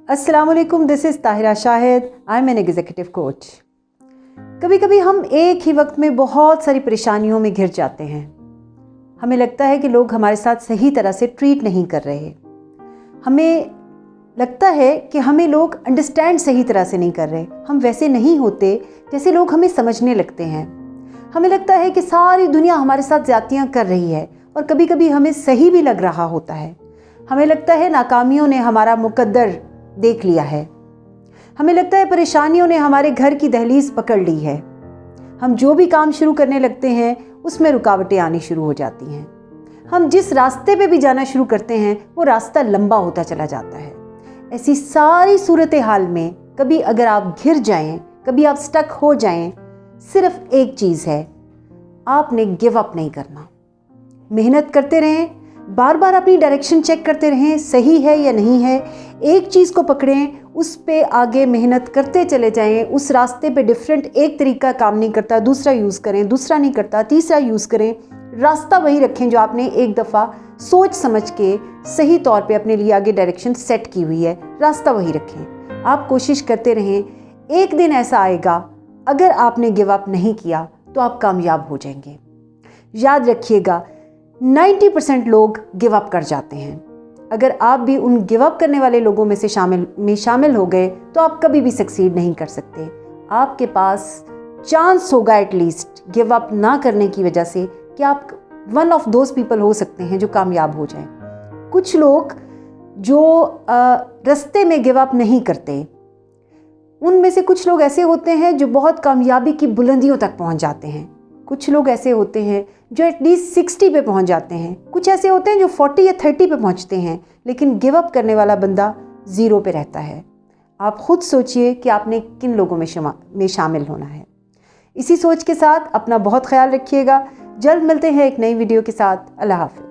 अस्सलामुअलैकुम, this is Tahira Shahid. I am an executive coach. कभी कभी हम एक ही वक्त में बहुत सारी परेशानियों में घिर जाते हैं। हमें लगता है कि लोग हमारे साथ सही तरह से ट्रीट नहीं कर रहे। हमें लगता है कि हमें लोग अंडरस्टैंड सही तरह से नहीं कर रहे। हम वैसे नहीं होते जैसे लोग हमें समझने लगते हैं। हमें लगता है कि सारी दुनिया हमारे साथ ज़्यादतियाँ कर रही है और कभी कभी हमें सही भी लग रहा होता है। हमें लगता है नाकामियों ने हमारा मुकद्दर देख लिया है। हमें लगता है परेशानियों ने हमारे घर की दहलीज पकड़ ली है। हम जो भी काम शुरू करने लगते हैं उसमें रुकावटें आनी शुरू हो जाती हैं। हम जिस रास्ते पे भी जाना शुरू करते हैं वो रास्ता लंबा होता चला जाता है। ऐसी सारी सूरत हाल में कभी अगर आप घिर जाएं, कभी आप स्टक हो जाएं, सिर्फ एक चीज़ है, आपने गिव अप नहीं करना। मेहनत करते रहें, बार बार अपनी डायरेक्शन चेक करते रहें, सही है या नहीं है। एक चीज़ को पकड़ें, उस पे आगे मेहनत करते चले जाएं। उस रास्ते पे डिफरेंट एक तरीका काम नहीं करता, दूसरा यूज़ करें, दूसरा नहीं करता, तीसरा यूज़ करें। रास्ता वही रखें जो आपने एक दफ़ा सोच समझ के सही तौर पे अपने लिए आगे डायरेक्शन सेट की हुई है, रास्ता वही रखें। आप कोशिश करते रहें, एक दिन ऐसा आएगा अगर आपने गिव अप नहीं किया तो आप कामयाब हो जाएंगे। याद रखिएगा, 90% लोग गिव अप कर जाते हैं। अगर आप भी उन गिव अप करने वाले लोगों में से शामिल हो गए तो आप कभी भी सक्सीड नहीं कर सकते। आपके पास चांस होगा एटलीस्ट गिव अप ना करने की वजह से कि आप वन ऑफ दोज पीपल हो सकते हैं जो कामयाब हो जाएं। कुछ लोग जो रास्ते में गिव अप नहीं करते, उनमें से कुछ लोग ऐसे होते हैं जो बहुत कामयाबी की बुलंदियों तक पहुंच जाते हैं। कुछ लोग ऐसे होते हैं जो एटलीस्ट 60 पे पहुंच जाते हैं। कुछ ऐसे होते हैं जो 40 या 30 पे पहुंचते हैं, लेकिन गिव अप करने वाला बंदा 0 पे रहता है। आप खुद सोचिए कि आपने किन लोगों में शामिल होना है। इसी सोच के साथ अपना बहुत ख्याल रखिएगा। जल्द मिलते हैं एक नई वीडियो के साथ। अल्लाह हाफ़िज़।